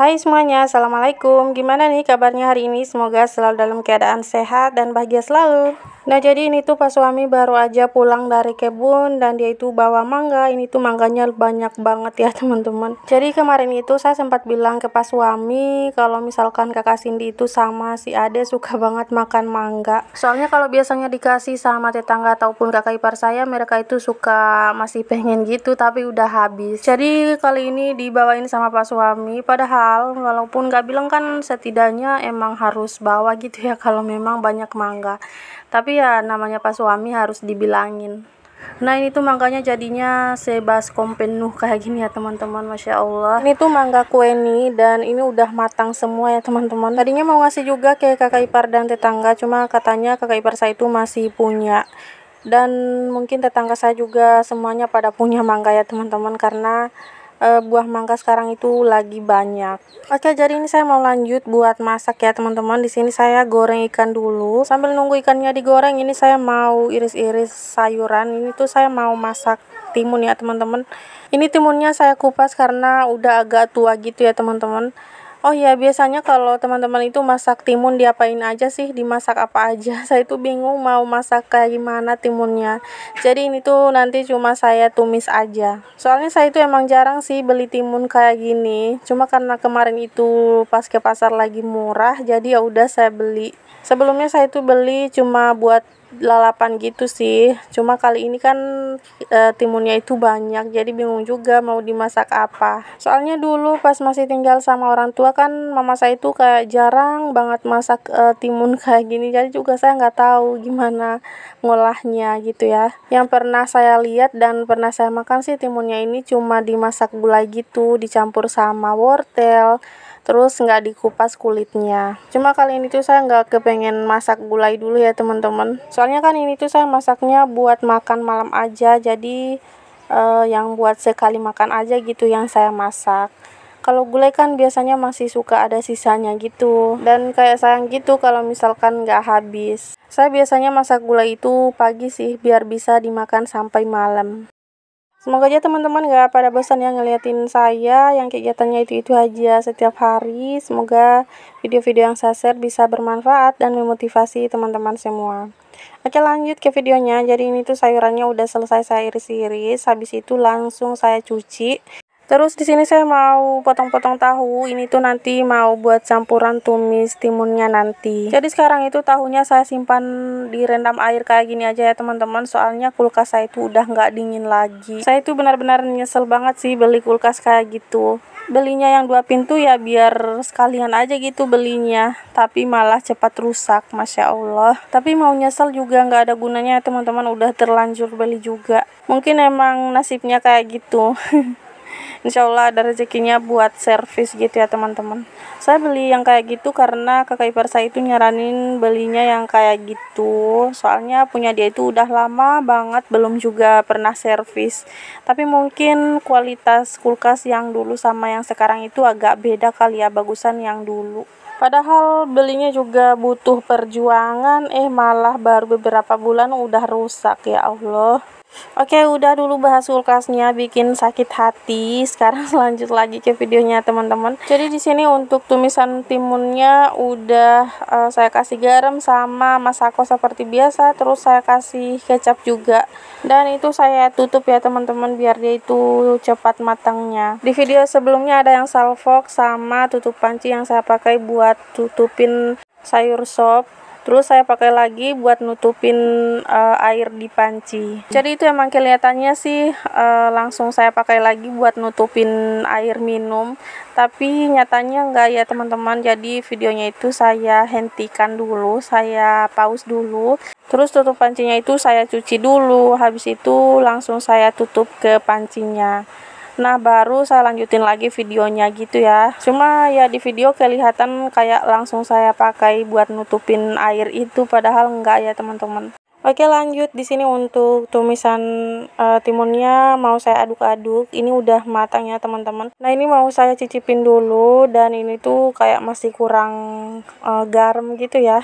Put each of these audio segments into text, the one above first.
Hai semuanya, Assalamualaikum. Gimana nih kabarnya hari ini? Semoga selalu dalam keadaan sehat dan bahagia selalu. Nah, jadi ini tuh pas suami baru aja pulang dari kebun dan dia itu bawa mangga. Ini tuh mangganya banyak banget ya teman-teman. Jadi kemarin itu saya sempat bilang ke pas suami kalau misalkan kakak Cindy itu sama si Ade suka banget makan mangga. Soalnya kalau biasanya dikasih sama tetangga ataupun kakak ipar saya, mereka itu suka masih pengen gitu tapi udah habis. Jadi kali ini dibawain sama pas suami, padahal walaupun gak bilang kan setidaknya emang harus bawa gitu ya kalau memang banyak mangga. Tapi ya namanya pas suami harus dibilangin. Nah ini tuh mangganya jadinya sebaskom penuh kayak gini ya teman-teman, Masya Allah. Ini tuh mangga kueni dan ini udah matang semua ya teman-teman. Tadinya mau ngasih juga ke kakak ipar dan tetangga, cuma katanya kakak ipar saya itu masih punya. Dan mungkin tetangga saya juga semuanya pada punya mangga ya teman-teman, karena buah mangga sekarang itu lagi banyak. Oke, jadi ini saya mau lanjut buat masak ya teman-teman. Di sini saya goreng ikan dulu. Sambil nunggu ikannya digoreng, ini saya mau iris-iris sayuran. Ini tuh saya mau masak timun ya teman-teman. Ini timunnya saya kupas karena udah agak tua gitu ya teman-teman. Oh ya, biasanya kalau teman-teman itu masak timun diapain aja sih? Dimasak apa aja? Saya itu bingung mau masak kayak gimana timunnya. Jadi ini tuh nanti cuma saya tumis aja. Soalnya saya itu emang jarang sih beli timun kayak gini. Cuma karena kemarin itu pas ke pasar lagi murah, jadi ya udah saya beli. Sebelumnya saya itu beli cuma buat lalapan gitu sih. Cuma kali ini kan timunnya itu banyak, jadi bingung juga mau dimasak apa. Soalnya dulu pas masih tinggal sama orang tua kan mama saya itu kayak jarang banget masak timun kayak gini. Jadi juga saya nggak tahu gimana ngolahnya gitu ya. Yang pernah saya lihat dan pernah saya makan sih timunnya ini cuma dimasak gulai gitu, dicampur sama wortel. Terus nggak dikupas kulitnya. Cuma kali ini tuh saya nggak kepengen masak gulai dulu ya teman-teman. Soalnya kan ini tuh saya masaknya buat makan malam aja. Jadi yang buat sekali makan aja gitu yang saya masak. Kalau gulai kan biasanya masih suka ada sisanya gitu. Dan kayak sayang gitu kalau misalkan nggak habis. Saya biasanya masak gulai itu pagi sih biar bisa dimakan sampai malam. Semoga aja teman-teman gak pada bosan yang ngeliatin saya yang kegiatannya itu aja setiap hari. Semoga video-video yang saya share bisa bermanfaat dan memotivasi teman-teman semua. Oke, lanjut ke videonya. Jadi ini tuh sayurannya udah selesai saya iris-iris, habis itu langsung saya cuci. Terus di sini saya mau potong-potong tahu. Ini tuh nanti mau buat campuran tumis timunnya nanti. Jadi sekarang itu tahunya saya simpan direndam air kayak gini aja ya teman-teman. Soalnya kulkas saya itu udah nggak dingin lagi. Saya itu benar-benar nyesel banget sih beli kulkas kayak gitu. Belinya yang 2 pintu ya biar sekalian aja gitu belinya. Tapi malah cepat rusak, Masya Allah. Tapi mau nyesel juga nggak ada gunanya ya teman-teman. Udah terlanjur beli juga. Mungkin emang nasibnya kayak gitu. Insya Allah ada rezekinya buat servis gitu ya teman-teman. Saya beli yang kayak gitu karena kakak ipar saya itu nyaranin belinya yang kayak gitu. Soalnya punya dia itu udah lama banget belum juga pernah servis. Tapi mungkin kualitas kulkas yang dulu sama yang sekarang itu agak beda kali ya, bagusan yang dulu. Padahal belinya juga butuh perjuangan, malah baru beberapa bulan udah rusak ya Allah. Oke, udah dulu bahas kulkasnya bikin sakit hati. Sekarang lanjut lagi ke videonya teman-teman. Jadi di sini untuk tumisan timunnya udah saya kasih garam sama masako seperti biasa, terus saya kasih kecap juga. Dan itu saya tutup ya teman-teman biar dia itu cepat matangnya. Di video sebelumnya ada yang salvok sama tutup panci yang saya pakai buat tutupin sayur sop. Terus saya pakai lagi buat nutupin air di panci. Jadi itu emang kelihatannya sih langsung saya pakai lagi buat nutupin air minum. Tapi nyatanya enggak ya teman-teman. Jadi videonya itu saya hentikan dulu, saya pause dulu. Terus tutup pancinya itu saya cuci dulu. Habis itu langsung saya tutup ke pancinya. Nah baru saya lanjutin lagi videonya gitu ya. Cuma ya di video kelihatan kayak langsung saya pakai buat nutupin air itu, padahal enggak ya teman-teman. Oke, lanjut di sini untuk tumisan timunnya mau saya aduk-aduk. Ini udah matang ya teman-teman. Nah ini mau saya cicipin dulu dan ini tuh kayak masih kurang garam gitu ya.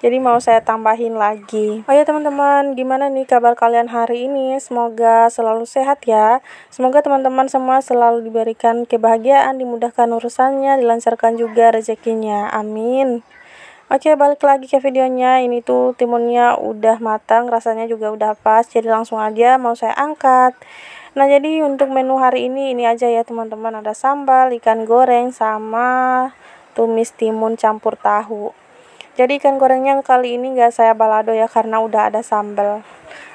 Jadi mau saya tambahin lagi. Oh ya teman-teman, gimana nih kabar kalian hari ini? Semoga selalu sehat ya. Semoga teman-teman semua selalu diberikan kebahagiaan, dimudahkan urusannya, dilancarkan juga rezekinya. Amin. Oke, balik lagi ke videonya. Ini tuh timunnya udah matang, rasanya juga udah pas. Jadi langsung aja mau saya angkat. Nah, jadi untuk menu hari ini aja ya teman-teman. Ada sambal, ikan goreng, sama tumis timun campur tahu. Jadi ikan gorengnya kali ini nggak saya balado ya karena udah ada sambal.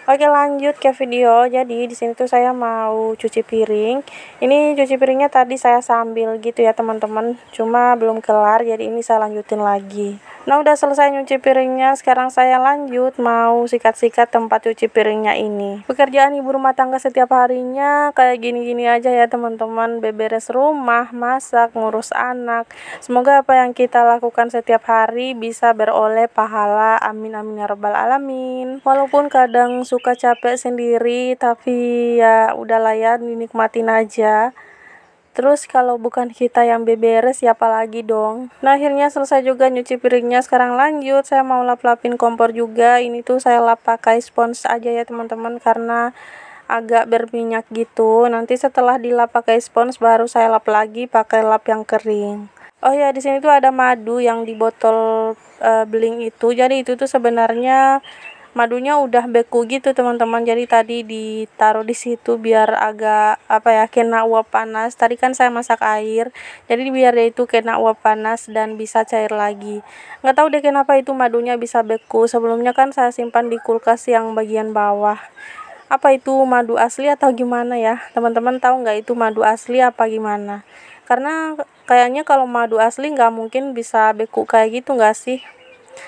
Oke, lanjut ke video. Jadi di sini tuh saya mau cuci piring. Ini cuci piringnya tadi saya sambil gitu ya teman-teman. Cuma belum kelar, jadi ini saya lanjutin lagi. Nah, udah selesai nyuci piringnya. Sekarang saya lanjut mau sikat-sikat tempat cuci piringnya ini. Pekerjaan ibu rumah tangga setiap harinya kayak gini-gini aja ya teman-teman. Beberes rumah, masak, ngurus anak. Semoga apa yang kita lakukan setiap hari bisa beroleh pahala. Amin amin ya rabbal alamin. Walaupun kadang suka capek sendiri, tapi ya udahlah ya, dinikmatin aja. Terus kalau bukan kita yang beberes, siapa lagi dong? Nah, akhirnya selesai juga nyuci piringnya. Sekarang lanjut, saya mau lap-lapin kompor juga. Ini tuh saya lap pakai spons aja ya teman-teman, karena agak berminyak gitu. Nanti setelah dilap pakai spons, baru saya lap lagi pakai lap yang kering. Oh ya, di sini tuh ada madu yang di botol beling itu. Jadi itu tuh sebenarnya madunya udah beku gitu teman-teman, jadi tadi ditaruh di situ biar agak kena uap panas. Tadi kan saya masak air, jadi biar dia itu kena uap panas dan bisa cair lagi. Nggak tahu deh kenapa itu madunya bisa beku. Sebelumnya kan saya simpan di kulkas yang bagian bawah. Apa itu madu asli atau gimana ya teman-teman? Tahu nggak itu madu asli apa gimana? Karena kayaknya kalau madu asli nggak mungkin bisa beku kayak gitu nggak sih?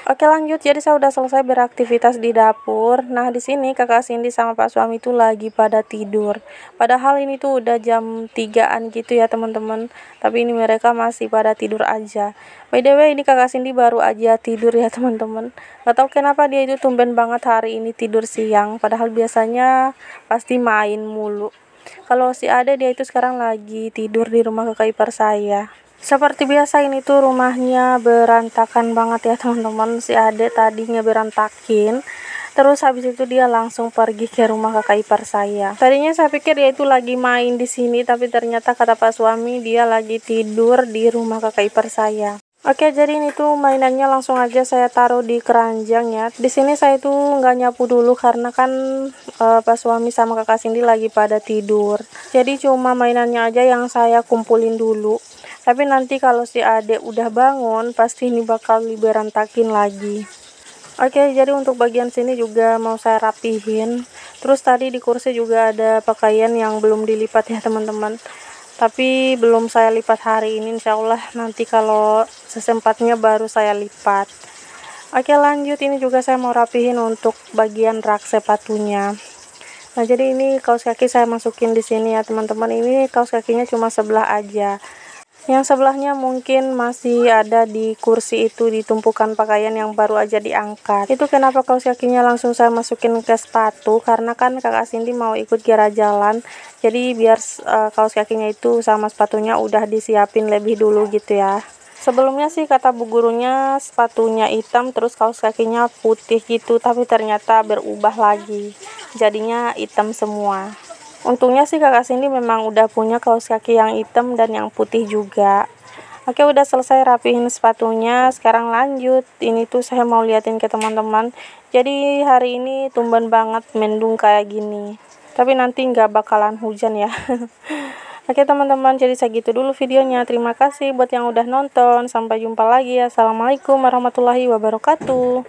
Oke, lanjut. Jadi saya udah selesai beraktivitas di dapur. Nah, di sini kakak Cindy sama pak suami tuh lagi pada tidur. Padahal ini tuh udah jam 3-an gitu ya teman-teman. Tapi ini mereka masih pada tidur aja. By the way, ini kakak Cindy baru aja tidur ya teman-teman. Gak tahu kenapa dia itu tumben banget hari ini tidur siang. Padahal biasanya pasti main mulu. Kalau si Ade, dia itu sekarang lagi tidur di rumah kakak ipar saya. Seperti biasa ini tuh rumahnya berantakan banget ya teman-teman. Si Ade tadinya berantakin, terus habis itu dia langsung pergi ke rumah kakak ipar saya. Tadinya saya pikir dia itu lagi main di sini, tapi ternyata kata pak suami dia lagi tidur di rumah kakak ipar saya. Oke, jadi ini tuh mainannya langsung aja saya taruh di keranjang ya. Di sini saya tuh nggak nyapu dulu karena kan pak suami sama kakak Cindy lagi pada tidur. Jadi cuma mainannya aja yang saya kumpulin dulu. Tapi nanti kalau si Ade udah bangun, pasti ini bakal berantakin lagi. Oke, jadi untuk bagian sini juga mau saya rapihin. Terus tadi di kursi juga ada pakaian yang belum dilipat ya teman-teman. Tapi belum saya lipat hari ini, insya Allah nanti kalau sesempatnya baru saya lipat. Oke, lanjut. Ini juga saya mau rapihin untuk bagian rak sepatunya. Nah, jadi ini kaos kaki saya masukin di sini ya teman-teman. Ini kaos kakinya cuma sebelah aja. Yang sebelahnya mungkin masih ada di kursi itu, di tumpukan pakaian yang baru aja diangkat. Itu kenapa kaos kakinya langsung saya masukin ke sepatu, karena kan kakak Cindy mau ikut kira jalan. Jadi biar kaos kakinya itu sama sepatunya udah disiapin lebih dulu gitu ya. Sebelumnya sih kata bu gurunya sepatunya hitam terus kaos kakinya putih gitu, tapi ternyata berubah lagi. Jadinya hitam semua. Untungnya sih kakak Cindy memang udah punya kaos kaki yang hitam dan yang putih juga. Oke, udah selesai rapihin sepatunya. Sekarang lanjut. Ini tuh saya mau liatin ke teman-teman. Jadi hari ini tumben banget mendung kayak gini. Tapi nanti nggak bakalan hujan ya. Oke teman-teman, jadi segitu dulu videonya. Terima kasih buat yang udah nonton. Sampai jumpa lagi. Assalamualaikum warahmatullahi wabarakatuh.